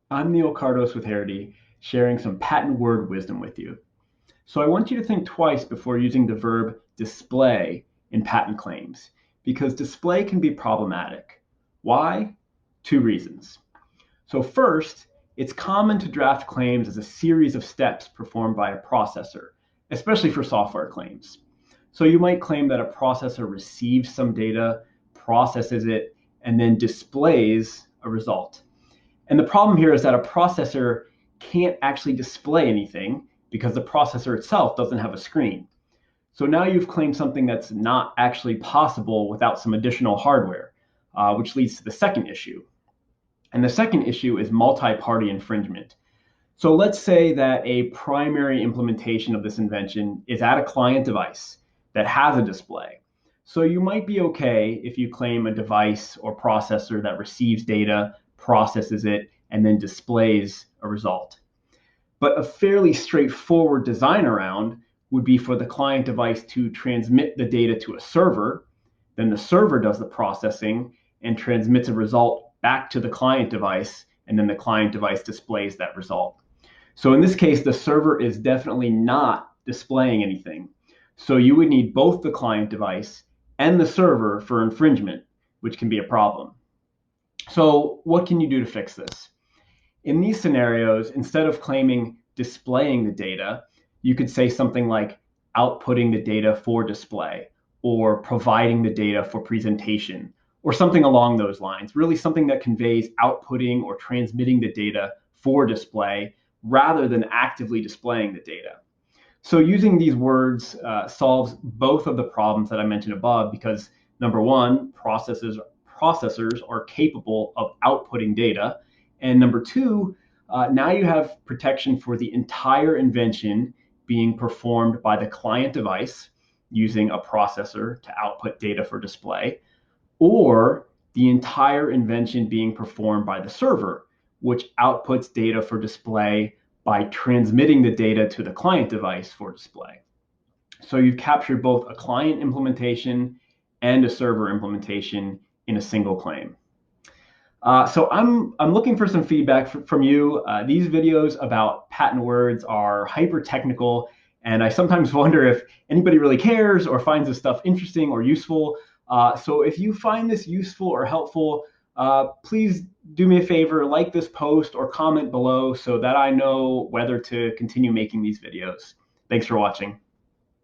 I'm Neil Kardos with Harity, sharing some patent word wisdom with you. So I want you to think twice before using the verb display in patent claims, because display can be problematic. Why? Two reasons. So first, it's common to draft claims as a series of steps performed by a processor, especially for software claims. So you might claim that a processor receives some data, processes it, and then displays a result. And the problem here is that a processor can't actually display anything because the processor itself doesn't have a screen. So now you've claimed something that's not actually possible without some additional hardware, which leads to the second issue. And the second issue is multi-party infringement. So let's say that a primary implementation of this invention is at a client device that has a display. So you might be okay if you claim a device or processor that receives data, processes it, and then displays a result. But a fairly straightforward design around would be for the client device to transmit the data to a server, then the server does the processing and transmits a result back to the client device, and then the client device displays that result. So in this case, the server is definitely not displaying anything. So you would need both the client device and the server for infringement, which can be a problem. So what can you do to fix this? In these scenarios, instead of claiming displaying the data, you could say something like outputting the data for display or providing the data for presentation or something along those lines. Really something that conveys outputting or transmitting the data for display rather than actively displaying the data. So using these words solves both of the problems that I mentioned above because number one, processors are capable of outputting data. And number two, now you have protection for the entire invention being performed by the client device using a processor to output data for display, or the entire invention being performed by the server, which outputs data for display by transmitting the data to the client device for display. So you've captured both a client implementation and a server implementation in a single claim. So I'm looking for some feedback from you. These videos about patent words are hyper technical, and I sometimes wonder if anybody really cares or finds this stuff interesting or useful. So if you find this useful or helpful, please do me a favor, like this post or comment below so that I know whether to continue making these videos. Thanks for watching.